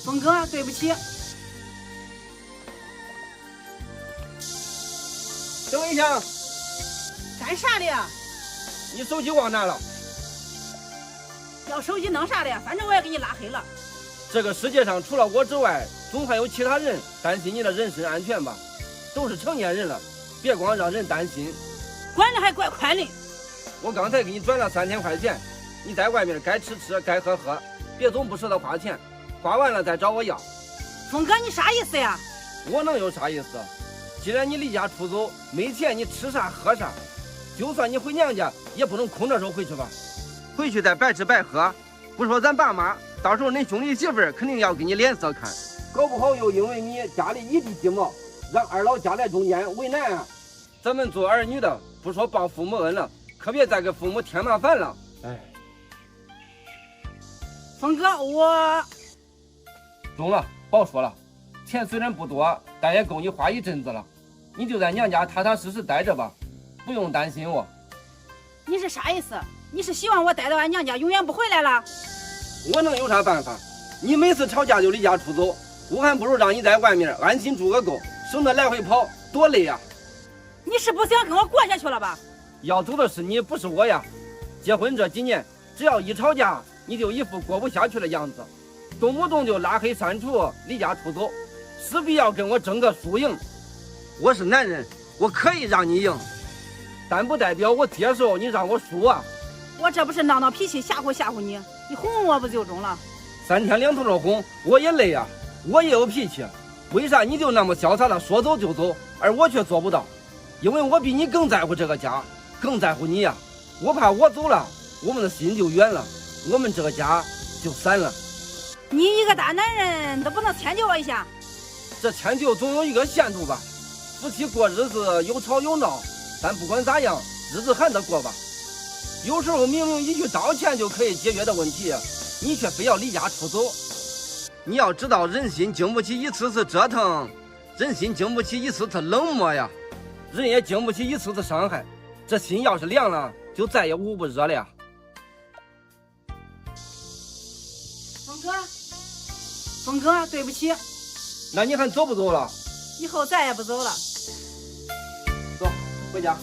峰哥，对不起。等一下，干啥的呀？你手机忘拿了。要手机弄啥的呀？反正我也给你拉黑了。这个世界上除了我之外，总还有其他人担心你的人身安全吧？都是成年人了，别光让人担心。管的还怪宽的。我刚才给你转了3000块钱，你在外面该吃吃，该喝喝，别总不舍得花钱，花完了再找我要。峰哥，你啥意思呀？我能有啥意思？既然你离家出走，没钱你吃啥喝啥，就算你回娘家，也不能空着手回去吧？回去再白吃白喝，不说咱爸妈，到时候恁兄弟媳妇儿肯定要给你脸色看，搞不好又因为你家里一地鸡毛，让二老夹在中间为难啊。咱们做儿女的，不说报父母恩了，可别再给父母添麻烦了。哎，峰哥，我中了，别说了，钱虽然不多，但也够你花一阵子了。你就在娘家踏踏实实待着吧，不用担心我。你是啥意思？你是希望我待到俺娘家永远不回来了？我能有啥办法？你每次吵架就离家出走，我还不如让你在外面安心住个够，省得来回跑，多累呀！你是不想跟我过下去了吧？要走的是你，不是我呀。结婚这几年，只要一吵架，你就一副过不下去的样子，动不动就拉黑删除，离家出走，势必要跟我争个输赢。我是男人，我可以让你赢，但不代表我接受你让我输啊。我这不是闹闹脾气吓唬吓唬你，你哄哄我不就中了？3天2头的哄，我也累啊，我也有脾气。为啥你就那么潇洒的说走就走，而我却做不到？因为我比你更在乎这个家，更在乎你呀。我怕我走了，我们的心就远了，我们这个家就散了。你一个大男人都不能迁就我一下？这迁就总有一个限度吧。夫妻过日子有吵有闹，但不管咋样，日子还得过吧。有时候明明一句道歉就可以解决的问题，你却非要离家出走。你要知道，人心经不起一次次折腾，人心经不起一次次冷漠呀，人也经不起一次次伤害。这心要是凉了，就再也捂不热了呀。峰哥，对不起。那你还走不走了？以后再也不走了。走，回家。